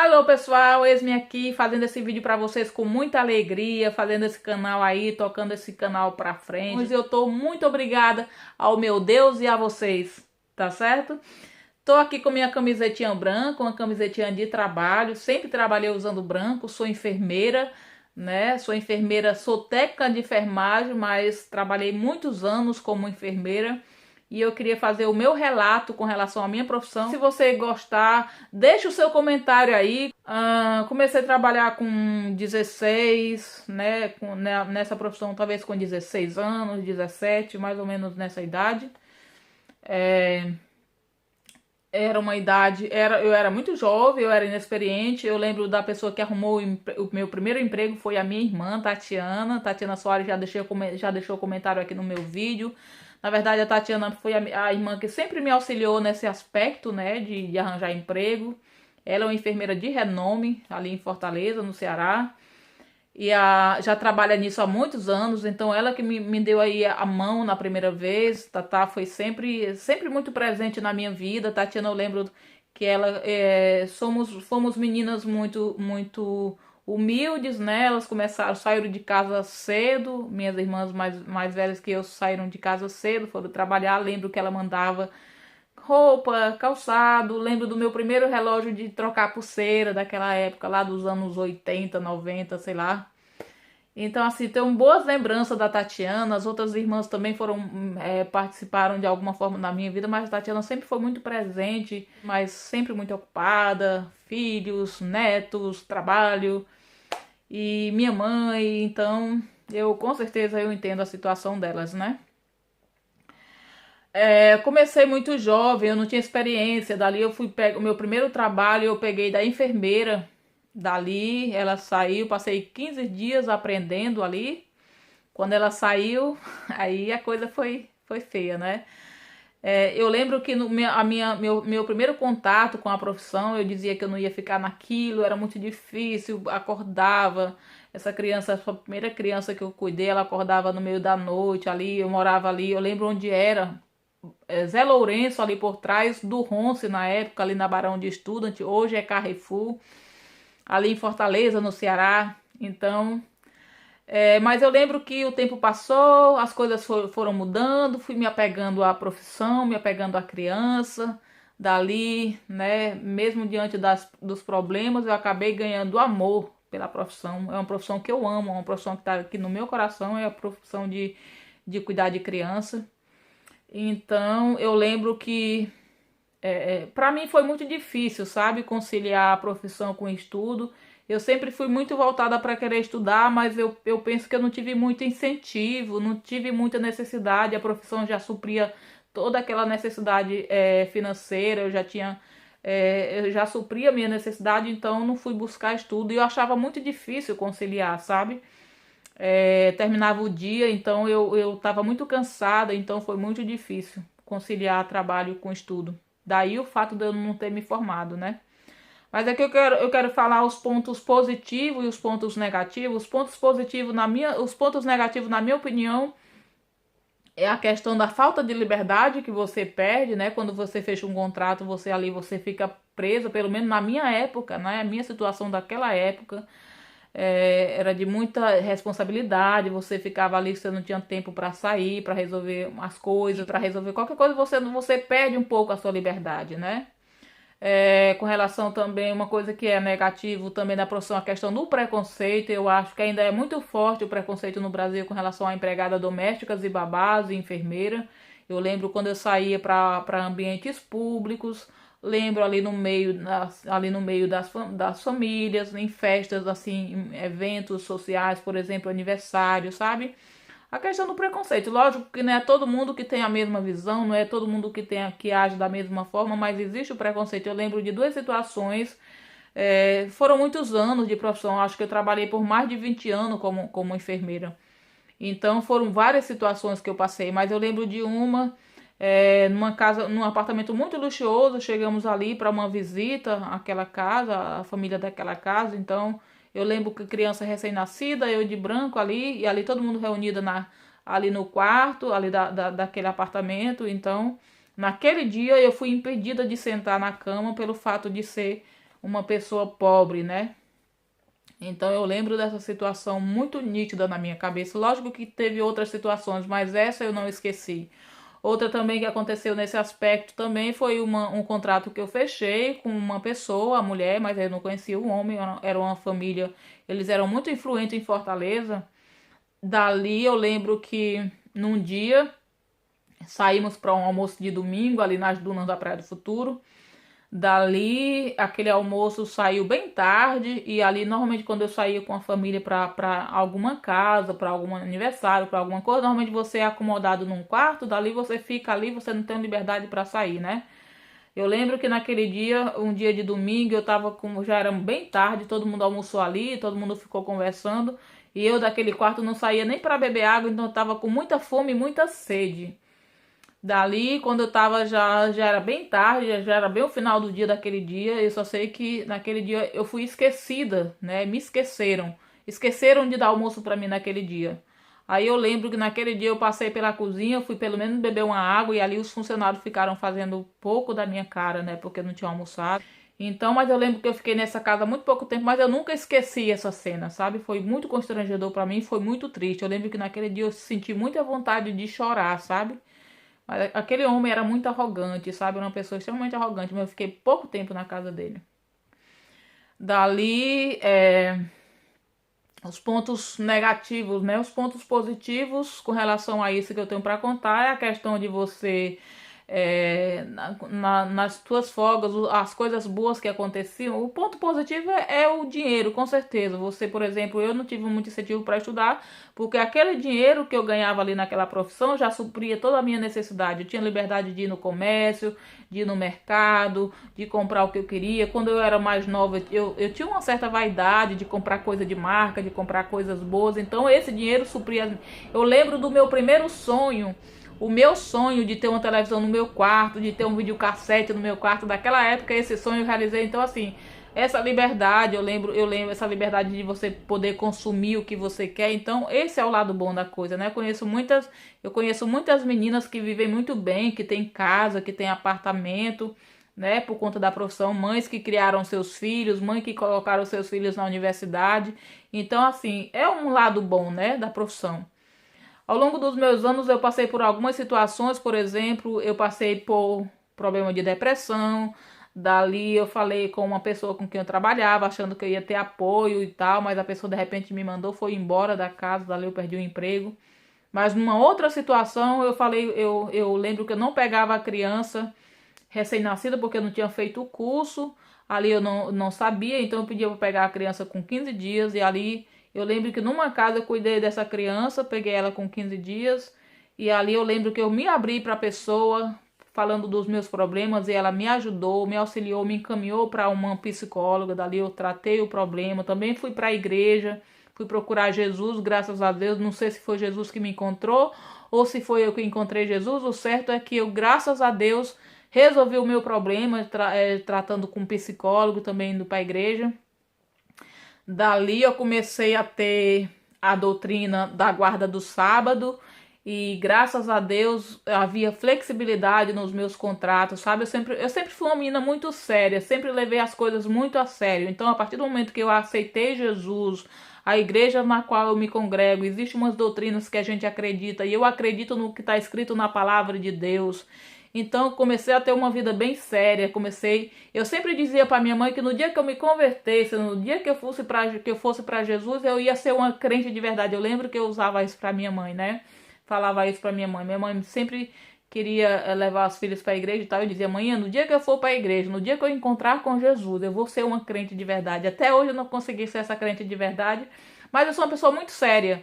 Alô pessoal, eis-me aqui fazendo esse vídeo para vocês com muita alegria, fazendo esse canal aí, tocando esse canal para frente. Mas eu tô muito obrigada ao meu Deus e a vocês, tá certo? Tô aqui com minha camisetinha branca, uma camisetinha de trabalho, sempre trabalhei usando branco, sou enfermeira, né? Sou enfermeira, sou técnica de enfermagem, mas trabalhei muitos anos como enfermeira. E eu queria fazer o meu relato com relação à minha profissão. Se você gostar, deixe o seu comentário aí. Comecei a trabalhar com 16, né? Nessa profissão, talvez com 16 anos, 17, mais ou menos nessa idade. Era uma idade, eu era muito jovem, eu era inexperiente. Eu lembro da pessoa que arrumou o meu primeiro emprego foi a minha irmã, Tatiana. Tatiana Soares já deixou comentário aqui no meu vídeo. Na verdade, a Tatiana foi a irmã que sempre me auxiliou nesse aspecto, né, de arranjar emprego. Ela é uma enfermeira de renome ali em Fortaleza, no Ceará. Já trabalha nisso há muitos anos, então ela que me deu aí a mão na primeira vez. Tatá foi sempre muito presente na minha vida. Tatiana, eu lembro que fomos meninas muito humildes, né? Elas saíram de casa cedo. Minhas irmãs mais velhas que eu saíram de casa cedo, foram trabalhar. Lembro que ela mandava roupa, calçado. Lembro do meu primeiro relógio de trocar pulseira daquela época, lá dos anos 80, 90, sei lá. Então, assim, tenho boas lembranças da Tatiana. As outras irmãs também participaram de alguma forma na minha vida, mas a Tatiana sempre foi muito presente, mas sempre muito ocupada, filhos, netos, trabalho e minha mãe. Então, eu com certeza eu entendo a situação delas, né? Comecei muito jovem, eu não tinha experiência. Dali eu fui pegar o meu primeiro trabalho, eu peguei da enfermeira. Dali ela saiu, passei 15 dias aprendendo ali. Quando ela saiu, aí a coisa foi feia, né? Eu lembro que no meu primeiro contato com a profissão, eu dizia que eu não ia ficar naquilo, era muito difícil, acordava. Essa criança, a primeira criança que eu cuidei, ela acordava no meio da noite ali, eu morava ali, eu lembro onde era. Zé Lourenço ali por trás do Ronce na época, ali na Barão de Estudante, hoje é Carrefour, ali em Fortaleza, no Ceará. Então, mas eu lembro que o tempo passou, as coisas foram mudando, fui me apegando à profissão, me apegando à criança. Dali, né, mesmo diante dos problemas, eu acabei ganhando amor pela profissão. É uma profissão que eu amo, é uma profissão que está aqui no meu coração, é a profissão de cuidar de criança. Então, eu lembro que para mim foi muito difícil, sabe, conciliar a profissão com o estudo. Eu sempre fui muito voltada para querer estudar, mas eu penso que eu não tive muito incentivo, não tive muita necessidade. A profissão já supria toda aquela necessidade financeira, eu já supria a minha necessidade, então não fui buscar estudo. E eu achava muito difícil conciliar, sabe? Terminava o dia, então eu estava muito cansada, então foi muito difícil conciliar trabalho com estudo. Daí o fato de eu não ter me formado, né? Mas aqui eu quero falar os pontos positivos e os pontos negativos. Os pontos negativos, na minha opinião, é a questão da falta de liberdade que você perde, né? Quando você fecha um contrato, você fica presa, pelo menos na minha época, né? A minha situação daquela época era de muita responsabilidade. Você ficava ali, você não tinha tempo para sair, para resolver as coisas, para resolver qualquer coisa, você perde um pouco a sua liberdade, né? Com relação também, uma coisa que é negativo também da profissão, a questão do preconceito. Eu acho que ainda é muito forte o preconceito no Brasil com relação a empregada domésticas e babás e enfermeira. Eu lembro quando eu saía para ambientes públicos, lembro ali no meio das famílias, em festas, assim, em eventos sociais, por exemplo, aniversário, sabe? A questão do preconceito, lógico que não é todo mundo que tem a mesma visão, não é todo mundo que age da mesma forma, mas existe o preconceito. Eu lembro de duas situações, foram muitos anos de profissão, acho que eu trabalhei por mais de 20 anos como enfermeira. Então foram várias situações que eu passei, mas eu lembro de numa casa, num apartamento muito luxuoso. Chegamos ali para uma visita àquela casa, a família daquela casa. Então eu lembro que criança recém-nascida, eu de branco ali, e ali todo mundo reunido ali no quarto, ali daquele apartamento. Então, naquele dia eu fui impedida de sentar na cama pelo fato de ser uma pessoa pobre, né? Então eu lembro dessa situação muito nítida na minha cabeça. Lógico que teve outras situações, mas essa eu não esqueci. Outra também que aconteceu nesse aspecto também foi um contrato que eu fechei com uma pessoa, a mulher, mas eu não conhecia o homem, era uma família, eles eram muito influentes em Fortaleza. Dali eu lembro que num dia saímos para um almoço de domingo ali nas dunas da Praia do Futuro. Dali, aquele almoço saiu bem tarde e ali normalmente quando eu saía com a família para alguma casa, para algum aniversário, para alguma coisa, normalmente você é acomodado num quarto, dali você fica ali, você não tem liberdade para sair, né? Eu lembro que naquele dia, um dia de domingo, eu tava com, já era bem tarde, todo mundo almoçou ali, todo mundo ficou conversando, e eu daquele quarto não saía nem para beber água, então eu tava com muita fome e muita sede. Dali, quando eu tava já era bem tarde, já era bem o final do dia daquele dia. Eu só sei que naquele dia eu fui esquecida, né? Me esqueceram. Esqueceram de dar almoço pra mim naquele dia. Aí eu lembro que naquele dia eu passei pela cozinha, fui pelo menos beber uma água e ali os funcionários ficaram fazendo pouco da minha cara, né? Porque não tinham almoçado. Então, mas eu lembro que eu fiquei nessa casa há muito pouco tempo, mas eu nunca esqueci essa cena, sabe? Foi muito constrangedor pra mim, foi muito triste. Eu lembro que naquele dia eu senti muita vontade de chorar, sabe? Mas aquele homem era muito arrogante, sabe? Era uma pessoa extremamente arrogante, mas eu fiquei pouco tempo na casa dele. Dali, os pontos negativos, né? Os pontos positivos com relação a isso que eu tenho para contar é a questão de você nas tuas folgas, as coisas boas que aconteciam. O ponto positivo é o dinheiro, com certeza. Você, por exemplo, eu não tive muito incentivo para estudar, porque aquele dinheiro que eu ganhava ali naquela profissão já supria toda a minha necessidade. Eu tinha liberdade de ir no comércio, de ir no mercado, de comprar o que eu queria. Quando eu era mais nova, eu tinha uma certa vaidade de comprar coisa de marca, de comprar coisas boas. Então esse dinheiro supria. Eu lembro do meu primeiro sonho. O meu sonho de ter uma televisão no meu quarto, de ter um videocassete no meu quarto, daquela época, esse sonho eu realizei. Então, assim, essa liberdade, eu lembro essa liberdade de você poder consumir o que você quer. Então, esse é o lado bom da coisa, né? Eu conheço muitas meninas que vivem muito bem, que têm casa, que têm apartamento, né? Por conta da profissão, mães que criaram seus filhos, mães que colocaram seus filhos na universidade. Então, assim, é um lado bom, né, da profissão. Ao longo dos meus anos eu passei por algumas situações, por exemplo, eu passei por problema de depressão. Dali eu falei com uma pessoa com quem eu trabalhava, achando que eu ia ter apoio e tal, mas a pessoa de repente me mandou, foi embora da casa, dali eu perdi o emprego. Mas numa outra situação eu falei, eu lembro que eu não pegava a criança recém-nascida porque eu não tinha feito o curso. Ali eu não sabia, então eu pedia para pegar a criança com 15 dias. E ali eu lembro que numa casa eu cuidei dessa criança, peguei ela com 15 dias. E ali eu lembro que eu me abri para a pessoa, falando dos meus problemas, e ela me ajudou, me auxiliou, me encaminhou para uma psicóloga. Dali eu tratei o problema. Também fui para a igreja, fui procurar Jesus, graças a Deus. Não sei se foi Jesus que me encontrou ou se foi eu que encontrei Jesus. O certo é que eu, graças a Deus, resolvi o meu problema, tratando com um psicólogo, também indo para a igreja. Dali eu comecei a ter a doutrina da guarda do sábado e graças a Deus havia flexibilidade nos meus contratos, sabe? Eu sempre fui uma menina muito séria, sempre levei as coisas muito a sério. Então, a partir do momento que eu aceitei Jesus, a igreja na qual eu me congrego, existem umas doutrinas que a gente acredita e eu acredito no que está escrito na palavra de Deus. Então comecei a ter uma vida bem séria, eu sempre dizia para minha mãe que no dia que eu me convertesse, no dia que eu fosse para Jesus, eu ia ser uma crente de verdade. Eu lembro que eu usava isso para minha mãe, né? Falava isso para minha mãe. Minha mãe sempre queria levar os filhos para a igreja e tal. Eu dizia: "Mãe, no dia que eu for para a igreja, no dia que eu encontrar com Jesus, eu vou ser uma crente de verdade." Até hoje eu não consegui ser essa crente de verdade, mas eu sou uma pessoa muito séria.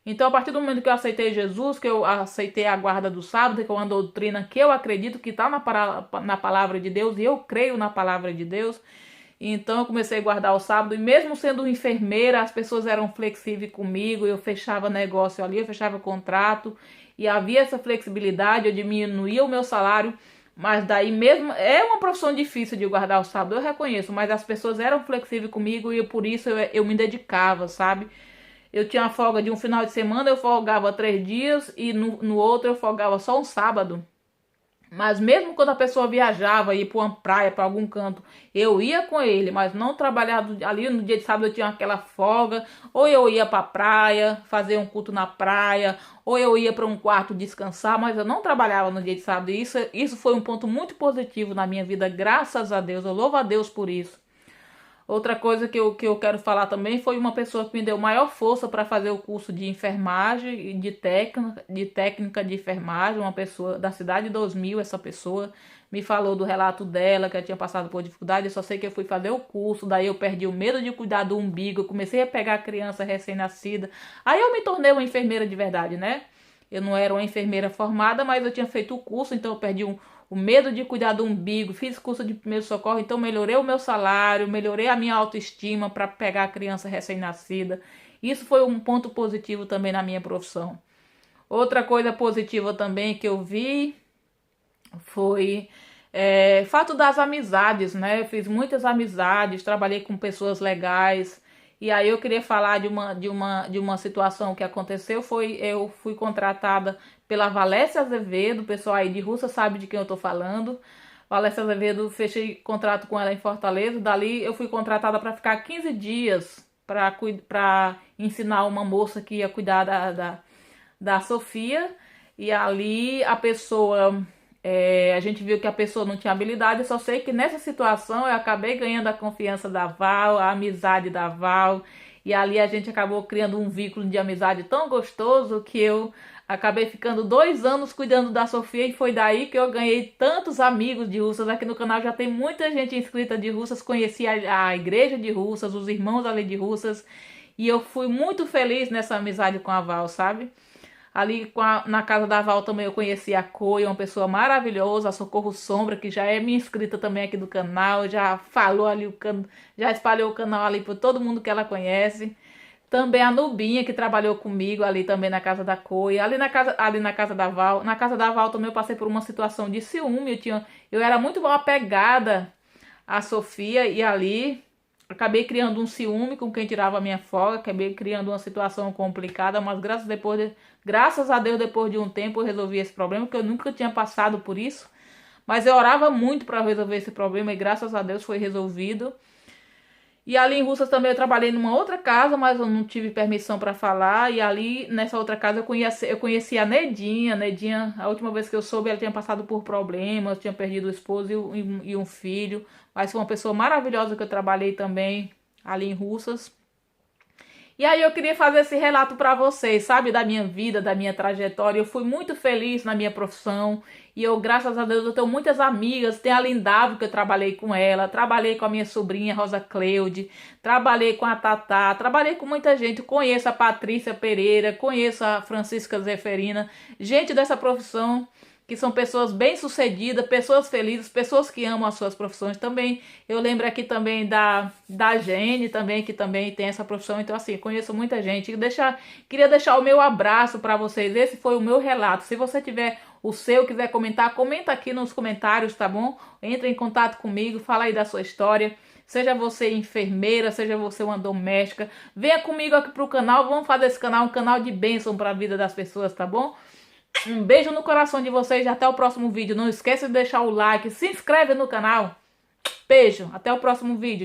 Então, a partir do momento que eu aceitei Jesus, que eu aceitei a guarda do sábado, que é uma doutrina que eu acredito que está na palavra de Deus, e eu creio na palavra de Deus, então eu comecei a guardar o sábado, e mesmo sendo enfermeira, as pessoas eram flexíveis comigo, eu fechava negócio ali, eu fechava contrato, e havia essa flexibilidade, eu diminuía o meu salário, mas daí mesmo, é uma profissão difícil de guardar o sábado, eu reconheço, mas as pessoas eram flexíveis comigo, e por isso eu me dedicava, sabe? Eu tinha a folga de um final de semana, eu folgava 3 dias e no outro eu folgava só um sábado. Mas mesmo quando a pessoa viajava, ia para uma praia, para algum canto, eu ia com ele, mas não trabalhava ali no dia de sábado, eu tinha aquela folga, ou eu ia para a praia, fazer um culto na praia, ou eu ia para um quarto descansar, mas eu não trabalhava no dia de sábado. E isso foi um ponto muito positivo na minha vida, graças a Deus. Eu louvo a Deus por isso. Outra coisa que eu quero falar também foi uma pessoa que me deu maior força para fazer o curso de enfermagem e de técnica de enfermagem, uma pessoa da cidade de 2000, essa pessoa me falou do relato dela, que ela tinha passado por dificuldade. Eu só sei que eu fui fazer o curso, daí eu perdi o medo de cuidar do umbigo, eu comecei a pegar a criança recém-nascida, aí eu me tornei uma enfermeira de verdade, né? Eu não era uma enfermeira formada, mas eu tinha feito o curso, então eu perdi o medo de cuidar do umbigo, fiz curso de primeiro socorro, então melhorei o meu salário, melhorei a minha autoestima para pegar a criança recém-nascida. Isso foi um ponto positivo também na minha profissão. Outra coisa positiva também que eu vi foi fato das amizades, né? Eu fiz muitas amizades, trabalhei com pessoas legais. E aí eu queria falar de uma situação que aconteceu. Eu fui contratada pela Valécia Azevedo, o pessoal aí de Russa sabe de quem eu tô falando. Valécia Azevedo, fechei contrato com ela em Fortaleza. Dali eu fui contratada para ficar 15 dias para ensinar uma moça que ia cuidar da Sofia. E ali a pessoa, a gente viu que a pessoa não tinha habilidade. Eu só sei que nessa situação eu acabei ganhando a confiança da Val, a amizade da Val. E ali a gente acabou criando um vínculo de amizade tão gostoso que eu acabei ficando 2 anos cuidando da Sofia. E foi daí que eu ganhei tantos amigos de Russas. Aqui no canal já tem muita gente inscrita de Russas. Conheci a igreja de Russas, os irmãos ali de Russas. E eu fui muito feliz nessa amizade com a Val, sabe? Ali na casa da Val também eu conheci a Coi, uma pessoa maravilhosa, a Socorro Sombra, que já é minha inscrita também aqui do canal, já falou ali já espalhou o canal ali para todo mundo que ela conhece. Também a Nubinha, que trabalhou comigo ali também na casa da Coi, ali na casa da Val. Na casa da Val também eu passei por uma situação de ciúme, eu era muito apegada à Sofia e ali acabei criando um ciúme com quem tirava a minha folga, acabei criando uma situação complicada, mas graças a Deus, depois de um tempo eu resolvi esse problema, porque eu nunca tinha passado por isso. Mas eu orava muito para resolver esse problema e graças a Deus foi resolvido. E ali em Russas também eu trabalhei numa outra casa, mas eu não tive permissão para falar. E ali nessa outra casa eu conheci a Nedinha. A Nedinha, a última vez que eu soube, ela tinha passado por problemas, tinha perdido o esposo e um filho. Mas foi uma pessoa maravilhosa que eu trabalhei também ali em Russas. E aí eu queria fazer esse relato para vocês, sabe, da minha vida, da minha trajetória. Eu fui muito feliz na minha profissão e eu, graças a Deus, eu tenho muitas amigas. Tem a Lindável, que eu trabalhei com ela, trabalhei com a minha sobrinha Rosa Cleude, trabalhei com a Tatá, trabalhei com muita gente. Conheço a Patrícia Pereira, conheço a Francisca Zeferina, gente dessa profissão que são pessoas bem-sucedidas, pessoas felizes, pessoas que amam as suas profissões também. Eu lembro aqui também da Gene, também, que também tem essa profissão. Então, assim, conheço muita gente. Queria deixar o meu abraço para vocês. Esse foi o meu relato. Se você tiver o seu, quiser comentar, comenta aqui nos comentários, tá bom? Entre em contato comigo, fala aí da sua história. Seja você enfermeira, seja você uma doméstica. Venha comigo aqui pro canal. Vamos fazer esse canal um canal de bênção para a vida das pessoas, tá bom? Um beijo no coração de vocês e até o próximo vídeo. Não esqueça de deixar o like, se inscreve no canal. Beijo, até o próximo vídeo.